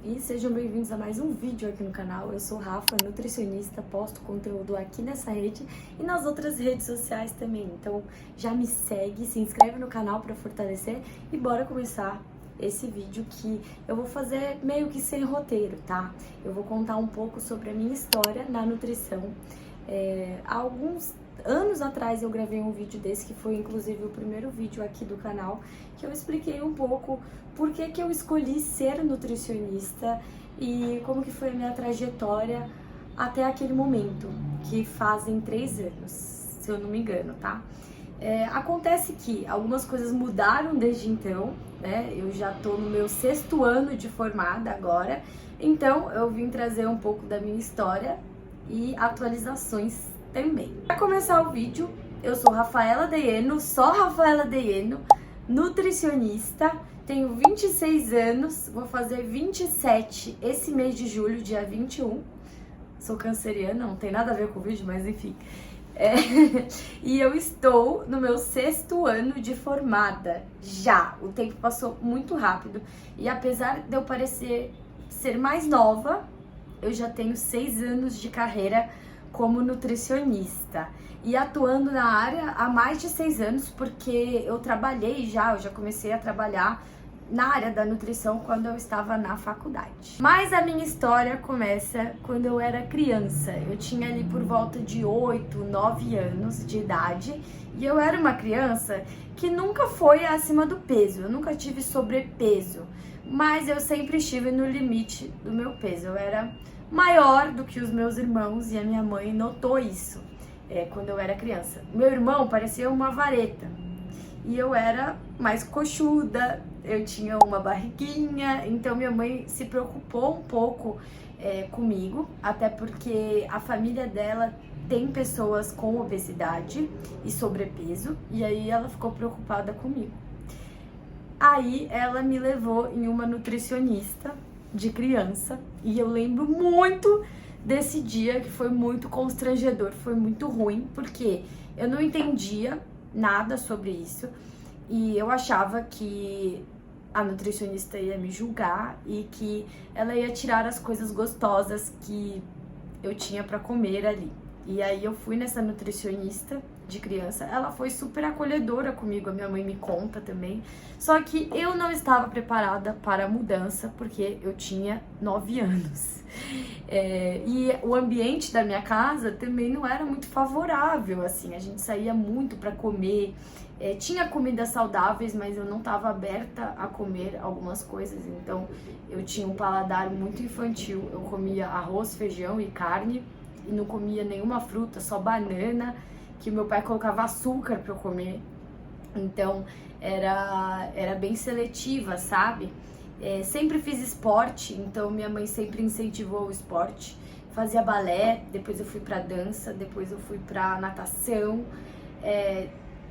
e sejam bem-vindos a mais um vídeo aqui no canal. Eu sou Rafa, nutricionista, posto conteúdo aqui nessa rede e nas outras redes sociais também. Então já me segue, se inscreve no canal para fortalecer e bora começar esse vídeo que eu vou fazer meio que sem roteiro, tá? Eu vou contar um pouco sobre a minha história na nutrição. Há alguns anos atrás eu gravei um vídeo desse, que foi inclusive o primeiro vídeo aqui do canal, que eu expliquei um pouco por que eu escolhi ser nutricionista e como que foi a minha trajetória até aquele momento, que fazem 3 anos, se eu não me engano, tá? Acontece que algumas coisas mudaram desde então, né? Eu já tô no meu 6º ano de formada agora, então eu vim trazer um pouco da minha história e atualizações também. Para começar o vídeo, eu sou Rafaela Deieno, só Rafaela Deieno, nutricionista, tenho 26 anos, vou fazer 27 esse mês de julho, dia 21. Sou canceriana, não tem nada a ver com o vídeo, mas enfim. E eu estou no meu 6º ano de formada, já. O tempo passou muito rápido e apesar de eu parecer ser mais nova, eu já tenho 6 anos de carreira como nutricionista e atuando na área há mais de 6 anos, porque eu já comecei a trabalhar na área da nutrição quando eu estava na faculdade. Mas a minha história começa quando eu era criança. Eu tinha ali por volta de 8, 9 anos de idade e eu era uma criança que nunca foi acima do peso, eu nunca tive sobrepeso, mas eu sempre estive no limite do meu peso. Eu era maior do que os meus irmãos e a minha mãe notou isso quando eu era criança. Meu irmão parecia uma vareta e eu era mais coxuda, eu tinha uma barriguinha, então minha mãe se preocupou um pouco comigo, até porque a família dela tem pessoas com obesidade e sobrepeso, e aí ela ficou preocupada comigo. Aí ela me levou em uma nutricionista de criança e eu lembro muito desse dia, que foi muito constrangedor, foi muito ruim, porque eu não entendia nada sobre isso e eu achava que a nutricionista ia me julgar e que ela ia tirar as coisas gostosas que eu tinha para comer ali. E aí eu fui nessa nutricionista de criança, ela foi super acolhedora comigo, a minha mãe me conta também, só que eu não estava preparada para a mudança, porque eu tinha 9 anos. E o ambiente da minha casa também não era muito favorável, assim, a gente saía muito para comer, tinha comidas saudáveis, mas eu não estava aberta a comer algumas coisas, então eu tinha um paladar muito infantil, eu comia arroz, feijão e carne, e não comia nenhuma fruta, só banana, que meu pai colocava açúcar para eu comer. Então era bem seletiva, sabe? Sempre fiz esporte, então minha mãe sempre incentivou o esporte. Fazia balé, depois eu fui para dança, depois eu fui para natação.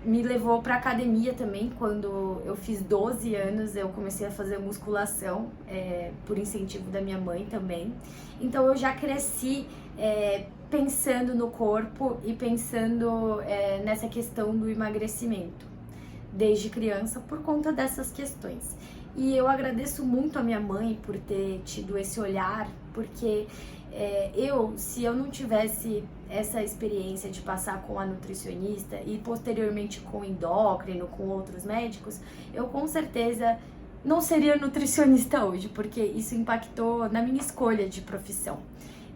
Me levou para academia também. Quando eu fiz 12 anos, eu comecei a fazer musculação, por incentivo da minha mãe também. Então eu já cresci pensando no corpo e pensando nessa questão do emagrecimento desde criança, por conta dessas questões. E eu agradeço muito a minha mãe por ter tido esse olhar, porque se eu não tivesse essa experiência de passar com a nutricionista e posteriormente com o endócrino, com outros médicos, eu com certeza não seria nutricionista hoje, porque isso impactou na minha escolha de profissão.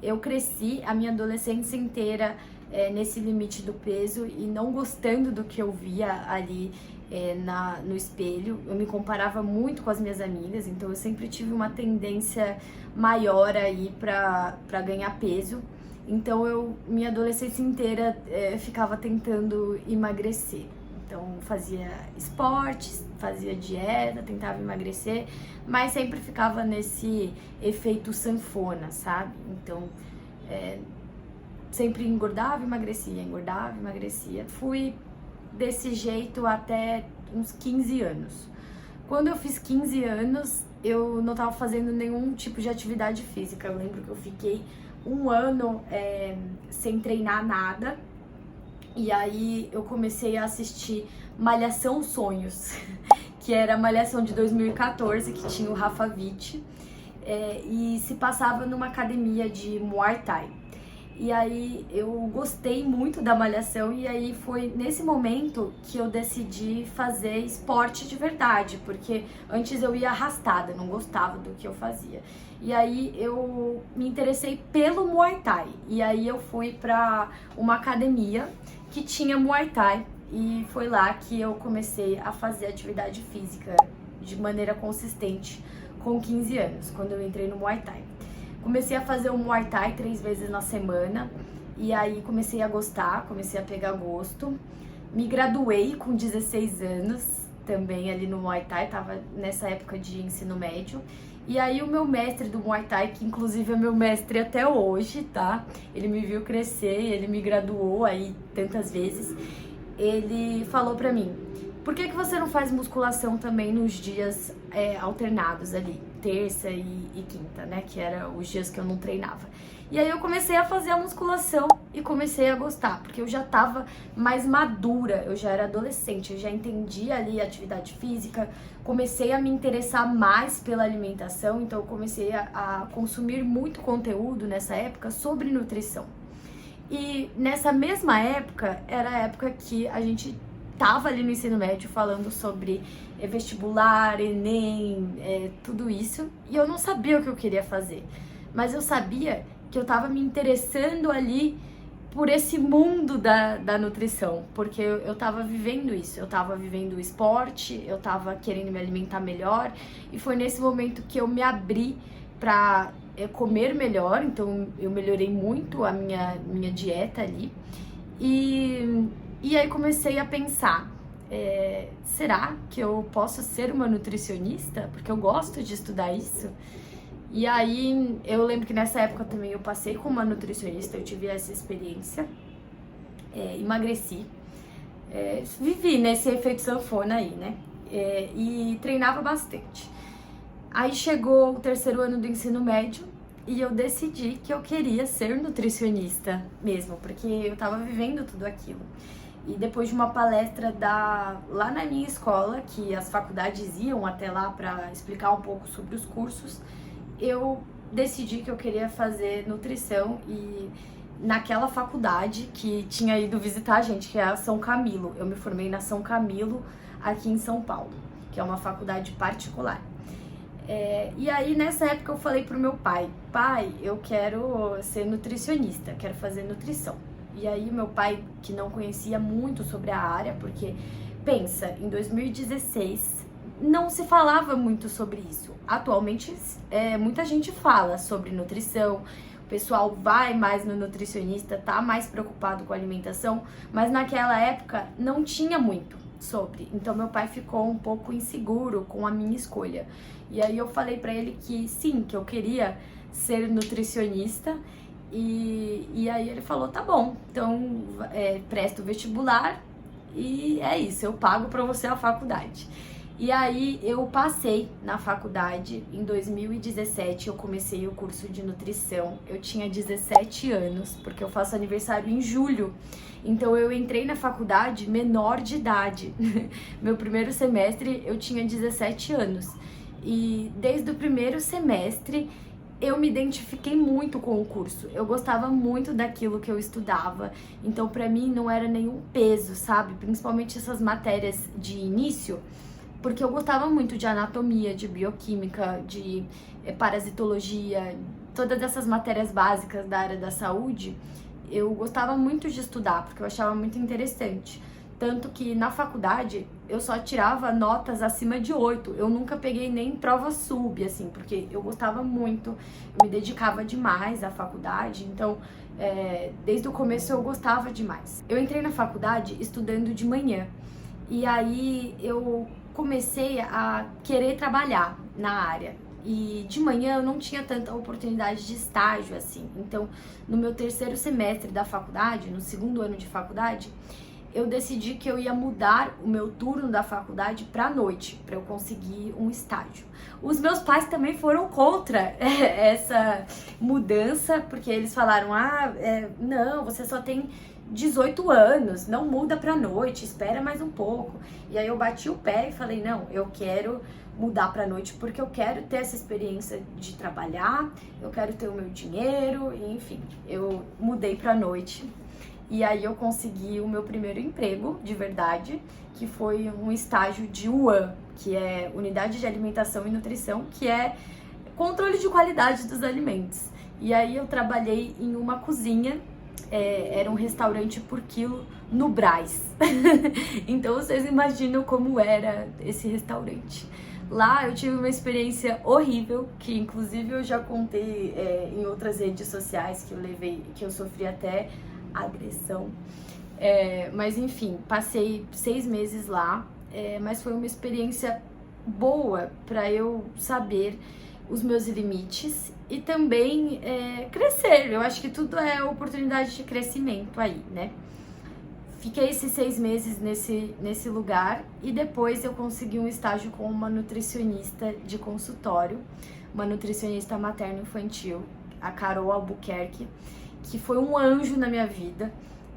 Eu cresci a minha adolescência inteira nesse limite do peso e não gostando do que eu via ali no espelho. Eu me comparava muito com as minhas amigas, então eu sempre tive uma tendência maior aí pra ganhar peso. Então minha adolescência inteira ficava tentando emagrecer. Então fazia esportes, fazia dieta, tentava emagrecer, mas sempre ficava nesse efeito sanfona, sabe? Então sempre engordava e emagrecia, engordava e emagrecia. Fui desse jeito até uns 15 anos. Quando eu fiz 15 anos, eu não estava fazendo nenhum tipo de atividade física. Eu lembro que eu fiquei 1 ano sem treinar nada. E aí eu comecei a assistir Malhação Sonhos, que era a Malhação de 2014, que tinha o Rafa Witt. e se passava numa academia de Muay Thai. E aí eu gostei muito da malhação e aí foi nesse momento que eu decidi fazer esporte de verdade, porque antes eu ia arrastada, não gostava do que eu fazia. E aí eu me interessei pelo Muay Thai e aí eu fui pra uma academia que tinha Muay Thai e foi lá que eu comecei a fazer atividade física de maneira consistente com 15 anos, quando eu entrei no Muay Thai. Comecei a fazer o Muay Thai 3 vezes na semana e aí comecei a gostar, comecei a pegar gosto. Me graduei com 16 anos também ali no Muay Thai, tava nessa época de ensino médio. E aí o meu mestre do Muay Thai, que inclusive é meu mestre até hoje, tá? Ele me viu crescer, ele me graduou aí tantas vezes. Ele falou pra mim: por que você não faz musculação também nos dias alternados ali, terça e quinta, né? Que eram os dias que eu não treinava. E aí eu comecei a fazer a musculação e comecei a gostar, porque eu já tava mais madura, eu já era adolescente, eu já entendia ali a atividade física, comecei a me interessar mais pela alimentação, então eu comecei a consumir muito conteúdo nessa época sobre nutrição. E nessa mesma época, era a época que a gente tava ali no ensino médio falando sobre vestibular, Enem, tudo isso, e eu não sabia o que eu queria fazer, mas eu sabia que eu tava me interessando ali por esse mundo da nutrição, porque eu tava vivendo isso, eu tava vivendo o esporte, eu tava querendo me alimentar melhor, e foi nesse momento que eu me abri pra comer melhor, então eu melhorei muito a minha dieta ali, e aí comecei a pensar, será que eu posso ser uma nutricionista? Porque eu gosto de estudar isso. E aí eu lembro que nessa época também eu passei com uma nutricionista, eu tive essa experiência, emagreci, vivi nesse efeito sanfona aí, né? E treinava bastante. Aí chegou o terceiro ano do ensino médio e eu decidi que eu queria ser nutricionista mesmo, porque eu tava vivendo tudo aquilo. E depois de uma palestra lá na minha escola, que as faculdades iam até lá para explicar um pouco sobre os cursos, eu decidi que eu queria fazer nutrição e naquela faculdade que tinha ido visitar a gente, que é a São Camilo. Eu me formei na São Camilo, aqui em São Paulo, que é uma faculdade particular. E aí nessa época eu falei pro meu pai: pai, eu quero ser nutricionista, quero fazer nutrição. E aí meu pai, que não conhecia muito sobre a área, porque pensa, em 2016 não se falava muito sobre isso. Atualmente muita gente fala sobre nutrição, o pessoal vai mais no nutricionista, tá mais preocupado com a alimentação, mas naquela época não tinha muito sobre. Então meu pai ficou um pouco inseguro com a minha escolha. E aí eu falei pra ele que sim, que eu queria ser nutricionista. E aí ele falou: tá bom, então presta o vestibular e é isso, eu pago pra você a faculdade. E aí eu passei na faculdade. Em 2017 eu comecei o curso de nutrição, eu tinha 17 anos, porque eu faço aniversário em julho. Então eu entrei na faculdade menor de idade. Meu primeiro semestre eu tinha 17 anos. E desde o primeiro semestre eu me identifiquei muito com o curso. Eu gostava muito daquilo que eu estudava. Então pra mim não era nenhum peso, sabe? Principalmente essas matérias de início, porque eu gostava muito de anatomia, de bioquímica, de parasitologia, todas essas matérias básicas da área da saúde. Eu gostava muito de estudar, porque eu achava muito interessante. Tanto que na faculdade eu só tirava notas acima de 8. Eu nunca peguei nem prova sub, assim, porque eu gostava muito, eu me dedicava demais à faculdade, então desde o começo eu gostava demais. Eu entrei na faculdade estudando de manhã, e aí eu comecei a querer trabalhar na área. E de manhã eu não tinha tanta oportunidade de estágio, assim. Então, no meu terceiro semestre da faculdade, no segundo ano de faculdade, eu decidi que eu ia mudar o meu turno da faculdade pra noite, pra eu conseguir um estágio. Os meus pais também foram contra essa mudança, porque eles falaram: não, você só tem 18 anos, não muda pra noite, espera mais um pouco. E aí eu bati o pé e falei, não, eu quero mudar pra noite porque eu quero ter essa experiência de trabalhar, eu quero ter o meu dinheiro, e, enfim, eu mudei pra noite. E aí eu consegui o meu primeiro emprego, de verdade, que foi um estágio de UAN, que é Unidade de Alimentação e Nutrição, que é controle de qualidade dos alimentos. E aí eu trabalhei em uma cozinha, era um restaurante por quilo no Brás. Então vocês imaginam como era esse restaurante. Lá eu tive uma experiência horrível, que inclusive eu já contei em outras redes sociais, que eu sofri até agressão. Mas enfim, passei 6 meses lá, mas foi uma experiência boa para eu saber os meus limites e também crescer. Eu acho que tudo é oportunidade de crescimento aí, né? Fiquei esses 6 meses nesse lugar e depois eu consegui um estágio com uma nutricionista de consultório, uma nutricionista materno-infantil, a Carol Albuquerque, que foi um anjo na minha vida.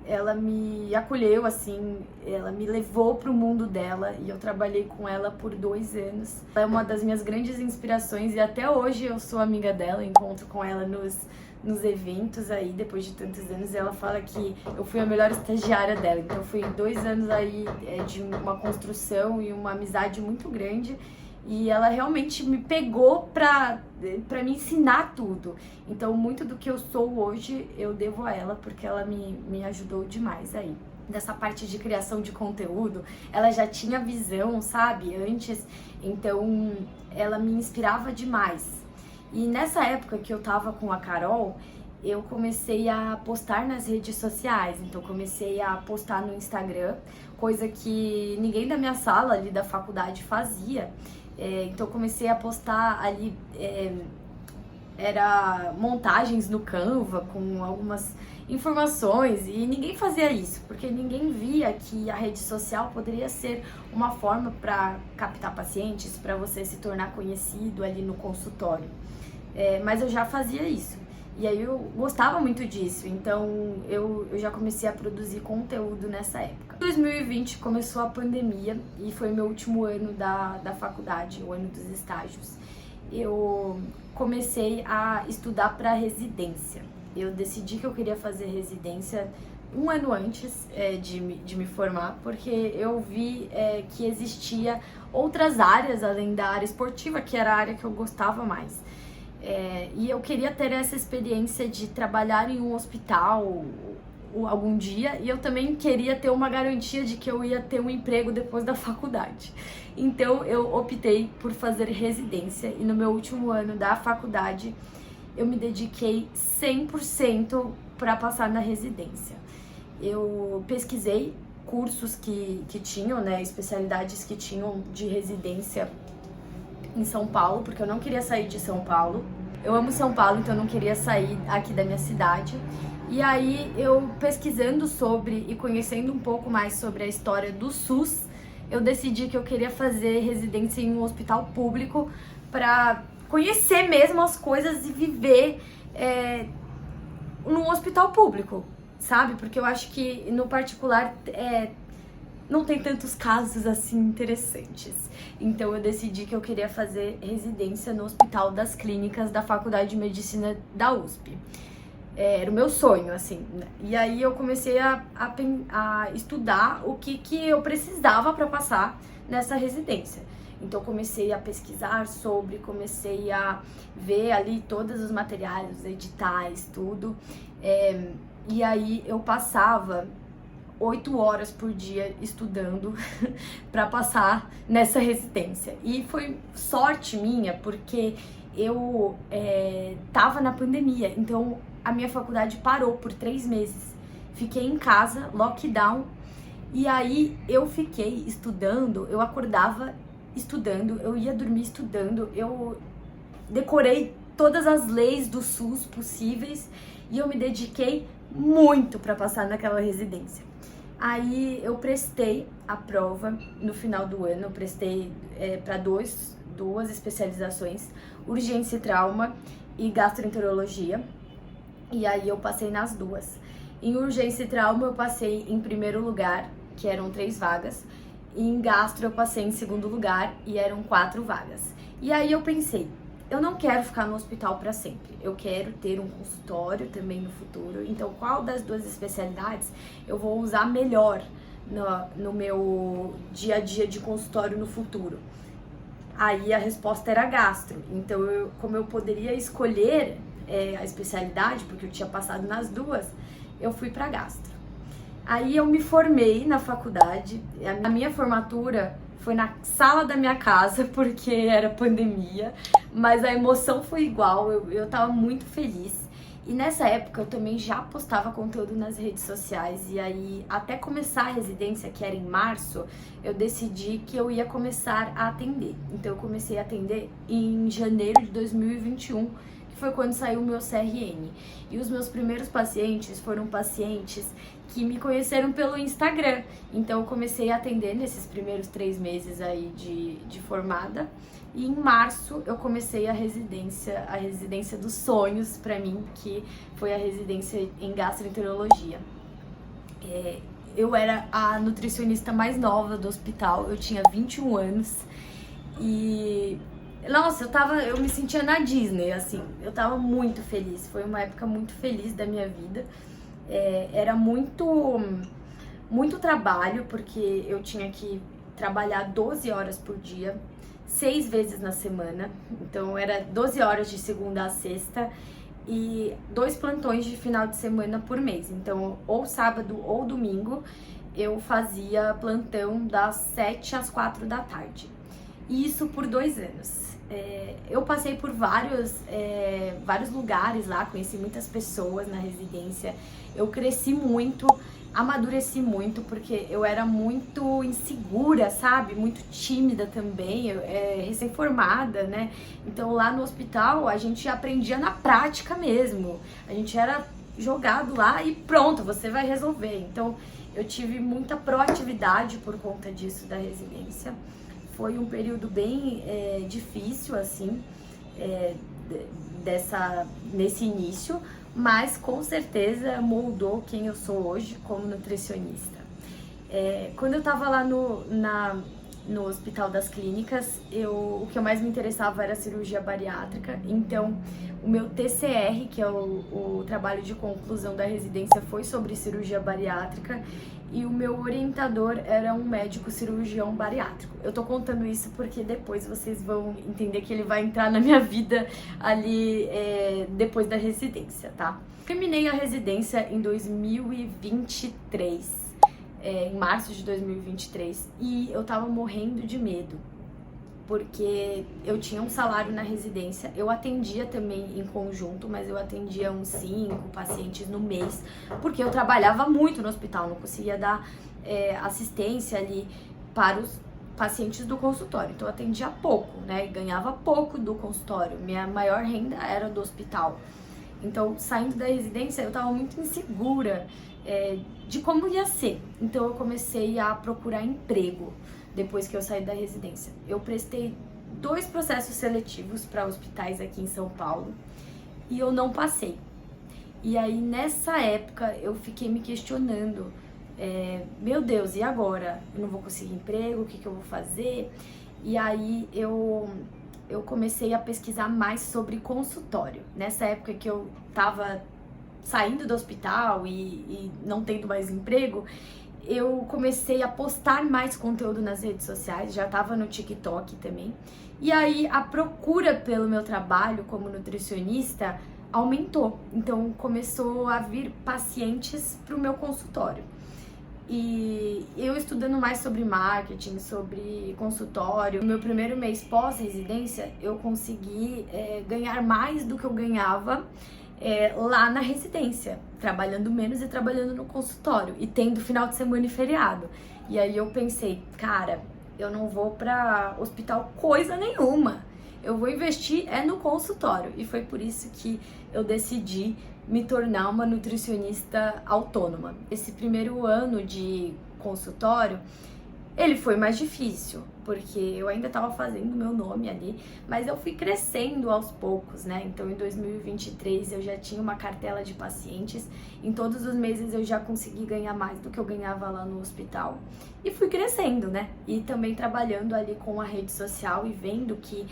Ela me acolheu, assim, ela me levou pro mundo dela e eu trabalhei com ela por 2 anos. Ela é uma das minhas grandes inspirações e até hoje eu sou amiga dela, encontro com ela nos eventos aí, depois de tantos anos. Ela fala que eu fui a melhor estagiária dela, então foi 2 anos aí de uma construção e uma amizade muito grande. E ela realmente me pegou pra me ensinar tudo. Então, muito do que eu sou hoje, eu devo a ela, porque ela me ajudou demais aí. Dessa parte de criação de conteúdo, ela já tinha visão, sabe, antes. Então, ela me inspirava demais. E nessa época que eu tava com a Carol, eu comecei a postar nas redes sociais. Então, comecei a postar no Instagram, coisa que ninguém da minha sala ali da faculdade fazia. Então comecei a postar ali, era montagens no Canva com algumas informações e ninguém fazia isso, porque ninguém via que a rede social poderia ser uma forma para captar pacientes, para você se tornar conhecido ali no consultório. Mas eu já fazia isso. E aí eu gostava muito disso, então eu já comecei a produzir conteúdo nessa época. Em 2020 começou a pandemia e foi meu último ano da faculdade, o ano dos estágios. Eu comecei a estudar para residência. Eu decidi que eu queria fazer residência 1 ano antes de me formar, porque eu vi que existia outras áreas além da área esportiva, que era a área que eu gostava mais. E eu queria ter essa experiência de trabalhar em um hospital algum dia, e eu também queria ter uma garantia de que eu ia ter um emprego depois da faculdade. Então eu optei por fazer residência, e no meu último ano da faculdade eu me dediquei 100% para passar na residência. Eu pesquisei cursos que tinham, né, especialidades que tinham de residência em São Paulo, porque eu não queria sair de São Paulo. Eu amo São Paulo, então eu não queria sair aqui da minha cidade. E aí, eu pesquisando sobre e conhecendo um pouco mais sobre a história do SUS, eu decidi que eu queria fazer residência em um hospital público para conhecer mesmo as coisas e viver num hospital público, sabe? Porque eu acho que, no particular, não tem tantos casos assim interessantes. Então eu decidi que eu queria fazer residência no Hospital das Clínicas da Faculdade de Medicina da USP. Era o meu sonho, assim. E aí eu comecei a estudar o que eu precisava para passar nessa residência. Então eu comecei a pesquisar sobre, comecei a ver ali todos os materiais, os editais, tudo. E aí eu passava 8 horas por dia estudando para passar nessa residência. E foi sorte minha, porque eu tava na pandemia, então a minha faculdade parou por 3 meses. Fiquei em casa, lockdown, e aí eu fiquei estudando, eu acordava estudando, eu ia dormir estudando, eu decorei todas as leis do SUS possíveis e eu me dediquei muito para passar naquela residência. Aí eu prestei a prova no final do ano, eu prestei para duas especializações, urgência e trauma e gastroenterologia, e aí eu passei nas duas. Em urgência e trauma eu passei em primeiro lugar, que eram 3 vagas. E em gastro eu passei em segundo lugar e eram 4 vagas. E aí eu pensei, eu não quero ficar no hospital para sempre. Eu quero ter um consultório também no futuro. Então, qual das 2 especialidades eu vou usar melhor no meu dia a dia de consultório no futuro? Aí a resposta era gastro. Então, como eu poderia escolher a especialidade, porque eu tinha passado nas 2, eu fui para gastro. Aí eu me formei na faculdade. A minha formatura foi na sala da minha casa, porque era pandemia, mas a emoção foi igual, eu tava muito feliz. E nessa época eu também já postava conteúdo nas redes sociais, e aí até começar a residência, que era em março, eu decidi que eu ia começar a atender. Então eu comecei a atender em janeiro de 2021, que foi quando saiu o meu CRN. E os meus primeiros pacientes foram pacientes que me conheceram pelo Instagram. Então eu comecei a atender nesses primeiros 3 meses aí de formada. E em março eu comecei a residência dos sonhos pra mim, que foi a residência em gastroenterologia. Eu era a nutricionista mais nova do hospital, eu tinha 21 anos e nossa, eu me sentia na Disney, assim, eu tava muito feliz, foi uma época muito feliz da minha vida. Era muito trabalho, porque eu tinha que trabalhar 12 horas por dia, 6 vezes na semana, então era 12 horas de segunda a sexta e 2 plantões de final de semana por mês. Então, ou sábado ou domingo, eu fazia plantão das 7 às 4 da tarde. E isso por 2 anos. Eu passei por vários lugares lá, conheci muitas pessoas na residência. Eu cresci muito, amadureci muito, porque eu era muito insegura, sabe? Muito tímida também, recém-formada, né? Então lá no hospital a gente aprendia na prática mesmo. A gente era jogado lá e pronto, você vai resolver. Então eu tive muita proatividade por conta disso da residência. Foi um período bem difícil, assim, nesse início, mas com certeza moldou quem eu sou hoje como nutricionista. Quando eu tava lá no Hospital das Clínicas, o que eu mais me interessava era a cirurgia bariátrica. Então, o meu TCR, que é o trabalho de conclusão da residência, foi sobre cirurgia bariátrica. E o meu orientador era um médico cirurgião bariátrico. Eu tô contando isso porque depois vocês vão entender que ele vai entrar na minha vida ali depois da residência, tá? Terminei a residência em 2023, em março de 2023, e eu tava morrendo de medo, porque eu tinha um salário na residência, eu atendia também em conjunto, mas eu atendia uns 5 pacientes no mês, porque eu trabalhava muito no hospital, não conseguia dar assistência ali para os pacientes do consultório, então eu atendia pouco, né, e ganhava pouco do consultório, minha maior renda era do hospital. Então, saindo da residência, eu tava muito insegura de como ia ser, então eu comecei a procurar emprego. Depois que eu saí da residência, eu prestei 2 processos seletivos para hospitais aqui em São Paulo e eu não passei. E aí nessa época eu fiquei me questionando, meu Deus, e agora? Eu não vou conseguir emprego, o que eu vou fazer? E aí eu comecei a pesquisar mais sobre consultório. Nessa época que eu tava saindo do hospital e não tendo mais emprego, eu comecei a postar mais conteúdo nas redes sociais, já tava no TikTok também. E aí a procura pelo meu trabalho como nutricionista aumentou. Então começou a vir pacientes pro meu consultório. E eu estudando mais sobre marketing, sobre consultório, no meu primeiro mês pós-residência, eu consegui ganhar mais do que eu ganhava lá na residência, trabalhando menos e trabalhando no consultório e tendo final de semana e feriado. E aí eu pensei, cara, eu não vou pra hospital coisa nenhuma, eu vou investir no consultório. E foi por isso que eu decidi me tornar uma nutricionista autônoma. Esse primeiro ano de consultório, Ele foi mais difícil, porque eu ainda estava fazendo meu nome ali, mas eu fui crescendo aos poucos, né? Então, em 2023 eu já tinha uma cartela de pacientes, em todos os meses eu já consegui ganhar mais do que eu ganhava lá no hospital. E fui crescendo, né? E também trabalhando ali com a rede social e vendo que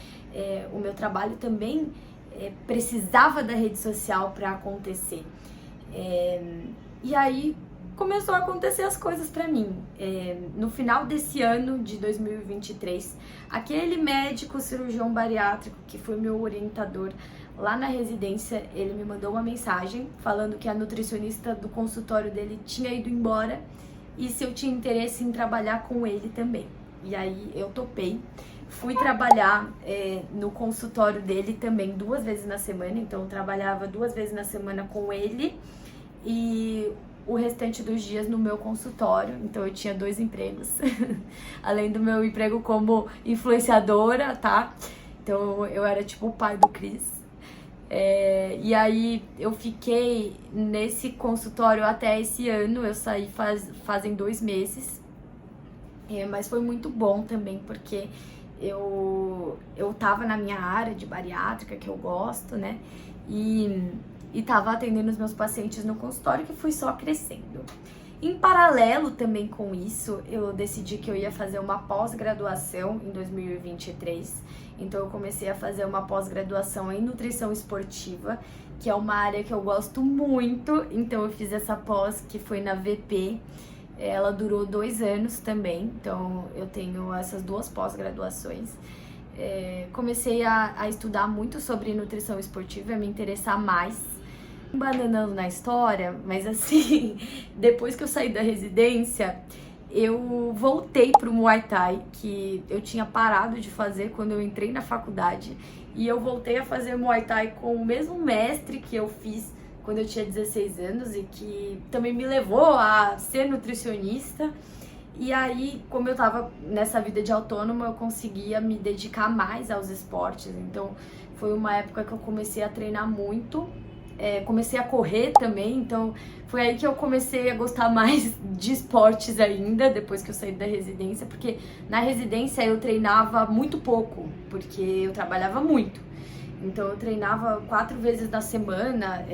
o meu trabalho também precisava da rede social para acontecer. E aí começou a acontecer as coisas pra mim. No final desse ano de 2023, aquele médico cirurgião bariátrico que foi meu orientador lá na residência, ele me mandou uma mensagem falando que a nutricionista do consultório dele tinha ido embora e se eu tinha interesse em trabalhar com ele também. E aí eu topei. Fui trabalhar no consultório dele também 2 vezes na semana, então eu trabalhava 2 vezes na semana com ele e o restante dos dias no meu consultório, então eu tinha 2 empregos, além do meu emprego como influenciadora, tá? Então eu era tipo o pai do Cris. E aí eu fiquei nesse consultório até esse ano, eu saí fazem 2 meses, mas foi muito bom também, porque eu tava na minha área de bariátrica, que eu gosto, né? E tava atendendo os meus pacientes no consultório, que fui só crescendo. Em paralelo também com isso, eu decidi que eu ia fazer uma pós-graduação em 2023. Então eu comecei a fazer uma pós-graduação em nutrição esportiva, que é uma área que eu gosto muito. Então eu fiz essa pós que foi na VP. Ela durou 2 anos também, então eu tenho essas 2 pós-graduações. Comecei a estudar muito sobre nutrição esportiva, a me interessar mais. Bananando na história, mas assim, depois que eu saí da residência, eu voltei pro Muay Thai, que eu tinha parado de fazer quando eu entrei na faculdade, e eu voltei a fazer Muay Thai com o mesmo mestre que eu fiz quando eu tinha 16 anos e que também me levou a ser nutricionista. E aí, como eu tava nessa vida de autônoma, eu conseguia me dedicar mais aos esportes. Então, foi uma época que eu comecei a treinar muito. Comecei a correr também, então foi aí que eu comecei a gostar mais de esportes ainda, depois que eu saí da residência, porque na residência eu treinava muito pouco, porque eu trabalhava muito. Então eu treinava 4 vezes na semana,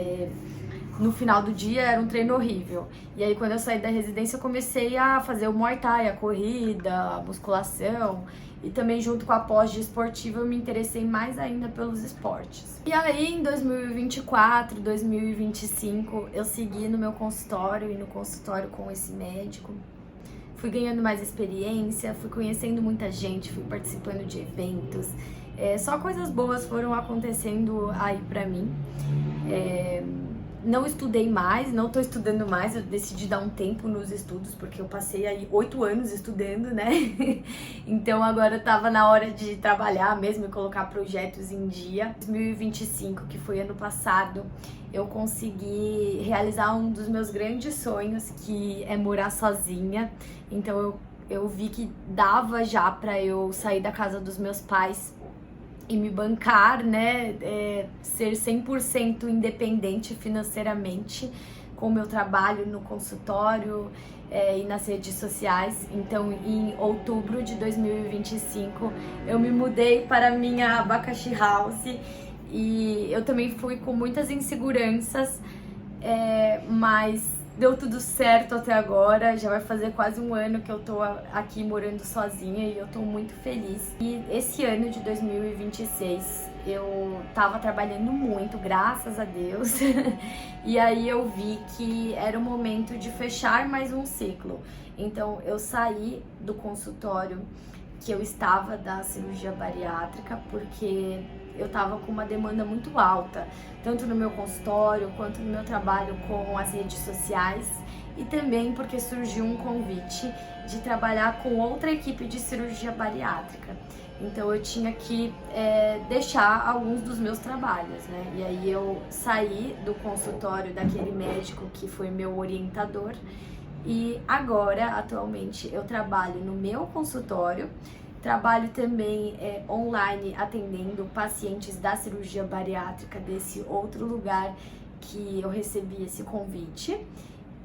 no final do dia era um treino horrível. E aí quando eu saí da residência eu comecei a fazer o Muay Thai, a corrida, a musculação. E também junto com a pós de esportiva eu me interessei mais ainda pelos esportes. E aí em 2024, 2025 eu segui no meu consultório e no consultório com esse médico. Fui ganhando mais experiência, fui conhecendo muita gente, fui participando de eventos. Só coisas boas foram acontecendo aí pra mim. Não estudei mais, não tô estudando mais, eu decidi dar um tempo nos estudos, porque eu passei aí 8 anos estudando, né? Então agora tava na hora de trabalhar mesmo e colocar projetos em dia. 2025, que foi ano passado, eu consegui realizar um dos meus grandes sonhos, que é morar sozinha. Então eu vi que dava já pra eu sair da casa dos meus pais e me bancar, né, ser 100% independente financeiramente com o meu trabalho no consultório e nas redes sociais. Então, em outubro de 2025, eu me mudei para a minha abacaxi house e eu também fui com muitas inseguranças, mas deu tudo certo até agora, já vai fazer quase 1 ano que eu tô aqui morando sozinha e eu tô muito feliz. E esse ano de 2026 eu tava trabalhando muito, graças a Deus, e aí eu vi que era o momento de fechar mais um ciclo. Então eu saí do consultório que eu estava da cirurgia bariátrica, porque eu tava com uma demanda muito alta, tanto no meu consultório quanto no meu trabalho com as redes sociais, e também porque surgiu um convite de trabalhar com outra equipe de cirurgia bariátrica. Então eu tinha que deixar alguns dos meus trabalhos, né? E aí eu saí do consultório daquele médico que foi meu orientador, e agora, atualmente, eu trabalho no meu consultório, trabalho também online atendendo pacientes da cirurgia bariátrica desse outro lugar que eu recebi esse convite.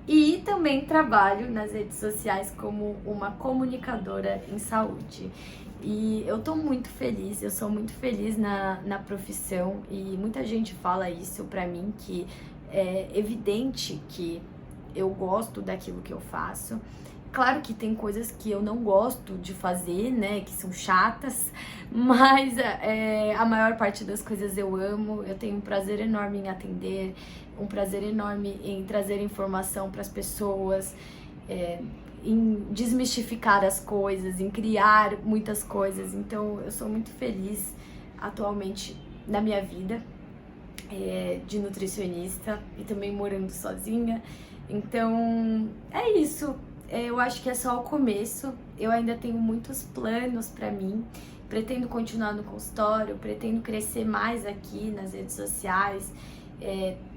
E também trabalho nas redes sociais como uma comunicadora em saúde. E eu tô muito feliz, eu sou muito feliz na profissão e muita gente fala isso pra mim, que é evidente que eu gosto daquilo que eu faço. Claro que tem coisas que eu não gosto de fazer, né, que são chatas, mas a maior parte das coisas eu amo. Eu tenho um prazer enorme em atender, um prazer enorme em trazer informação para as pessoas, em desmistificar as coisas, em criar muitas coisas. Então eu sou muito feliz atualmente na minha vida de nutricionista e também morando sozinha. Então é isso. Eu acho que é só o começo. Eu ainda tenho muitos planos pra mim. Pretendo continuar no consultório, pretendo crescer mais aqui nas redes sociais.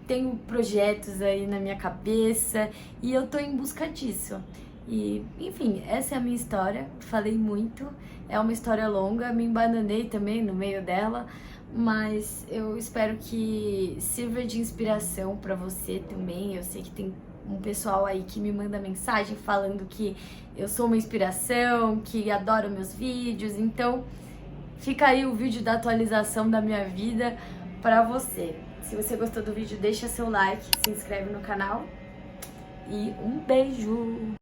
Tenho projetos aí na minha cabeça e eu tô em busca disso. E, enfim, essa é a minha história. Falei muito. É uma história longa, me embananei também no meio dela, mas eu espero que sirva de inspiração pra você também. Eu sei que tem um pessoal aí que me manda mensagem falando que eu sou uma inspiração, que adora meus vídeos, então fica aí o vídeo da atualização da minha vida pra você. Se você gostou do vídeo, deixa seu like, se inscreve no canal e um beijo!